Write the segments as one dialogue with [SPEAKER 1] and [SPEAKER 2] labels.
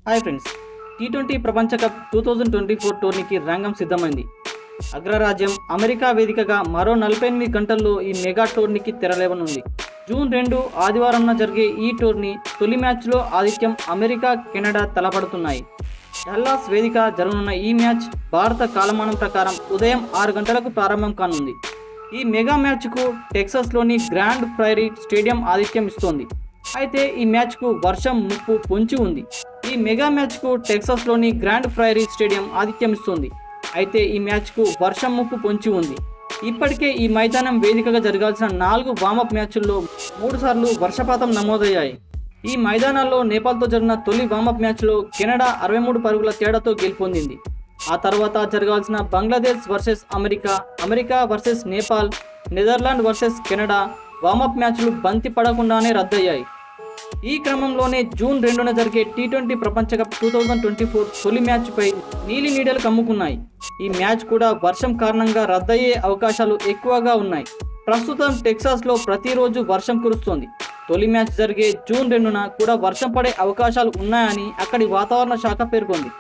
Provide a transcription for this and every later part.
[SPEAKER 1] Hi friends, T20 ప్రపంచ cup 2024 టోర్నీకి రంగం సిద్ధమైంది. అగ్రరాజ్యం అమెరికా వేదికగా మరో 48 గంటల్లో ఈ మెగా టోర్నీకి తెరలేవనుంది. జూన్ 2 ఆదివారంన జరిగే ఈ టోర్నీ తొలి మ్యాచ్లో ఆతిథ్యం అమెరికా, కెనడా తలపడుతున్నాయి. డల్లాస్ వేదిక జరగనున్న ఈ మ్యాచ్ భారత కాలమానం ప్రకారం ఉదయం 6 గంటలకు ప్రారంభం కానుంది. ఈ మెగా మ్యాచ్కు టెక్సాస్లోని గ్రాండ్ ప్రైరీ స్టేడియం ఆతిథ్యం ఇస్తోంది. అయితే ఈ మ్యాచ్కు వర్షం ముప్పు పొంచి ఉంది. ఈ మెగా మ్యాచ్కు టెక్సాస్లోని గ్రాండ్ ప్రైరీ స్టేడియం ఆతిథ్యం ఇస్తుంది. అయితే ఈ మ్యాచ్కు వర్షం ముప్పు పొంచి ఉంది. ఇప్పటికే ఈ మైదానం వేదికగా జరగాల్సిన 4 వార్మప్ మ్యాచ్ల్లో 3 సార్లు వర్షపాతం నమోదయ్యాయి. ఈ మైదానాల్లో నేపాల్తో జరిగిన తొలి వార్మప్ మ్యాచ్లో కెనడా 63 పరుగుల తేడాతో గెలుపొందింది. ఆ తర్వాత జరగాల్సిన Bangladesh versus America, America versus Nepal, Netherland versus Canada warmup మ్యాచ్లు బంతి పడకుండానే రద్దయ్యాయి. ఈ క్రమంలోనే జూన్ 2న జరిగే టీ20 ప్రపంచ కప్ 2024 తొలి మ్యాచ్పై నీలి నీడలు కమ్ముకున్నాయి. ఈ మ్యాచ్ కూడా వర్షం కారణంగా రద్దయ్యే అవకాశాలు ఎక్కువగా ఉన్నాయి. ప్రస్తుతం టెక్సాస్లో ప్రతిరోజు వర్షం కురుస్తోంది. తొలి మ్యాచ్ జరిగే జూన్ 2న కూడా వర్షం పడే అవకాశాలు ఉన్నాయని అక్కడి వాతావరణ శాఖ పేర్కొంది.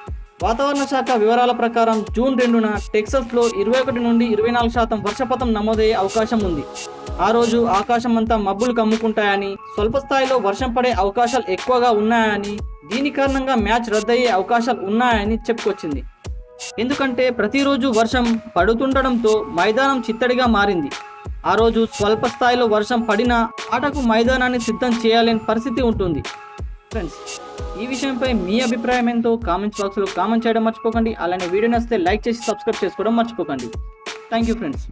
[SPEAKER 1] వాతావరణ శాఖ వివరాల ప్రకారం జూన్ 2న టెక్సాస్లో 21 నుండి 24% వర్షపాతం నమోదయ్యే అవకాశం ఉంది. ఆ రోజు ఆకాశం అంతా మబ్బులు కమ్ముకుంటాయని, స్వల్ప స్థాయిలో వర్షం పడే అవకాశాలు ఎక్కువగా ఉన్నాయని, దీని కారణంగా మ్యాచ్ రద్దయ్యే అవకాశాలు ఉన్నాయని చెప్పుకొచ్చింది. ఎందుకంటే ప్రతిరోజు వర్షం పడుతుండడంతో మైదానం చిత్తడిగా మారింది. ఆ రోజు స్వల్ప స్థాయిలో వర్షం పడినా ఆటకు మైదానాన్ని సిద్ధం చేయాలని పరిస్థితి ఉంటుంది. ఫ్రెండ్స్, ఈ విషయంపై మీ అభిప్రాయం ఏంటో కామెంట్స్ బాక్స్లో కామెంట్ చేయడం మర్చిపోకండి. అలానే వీడియో నచ్చితే లైక్ చేసి సబ్స్క్రైబ్ చేసుకోవడం మర్చిపోకండి. Thank you friends.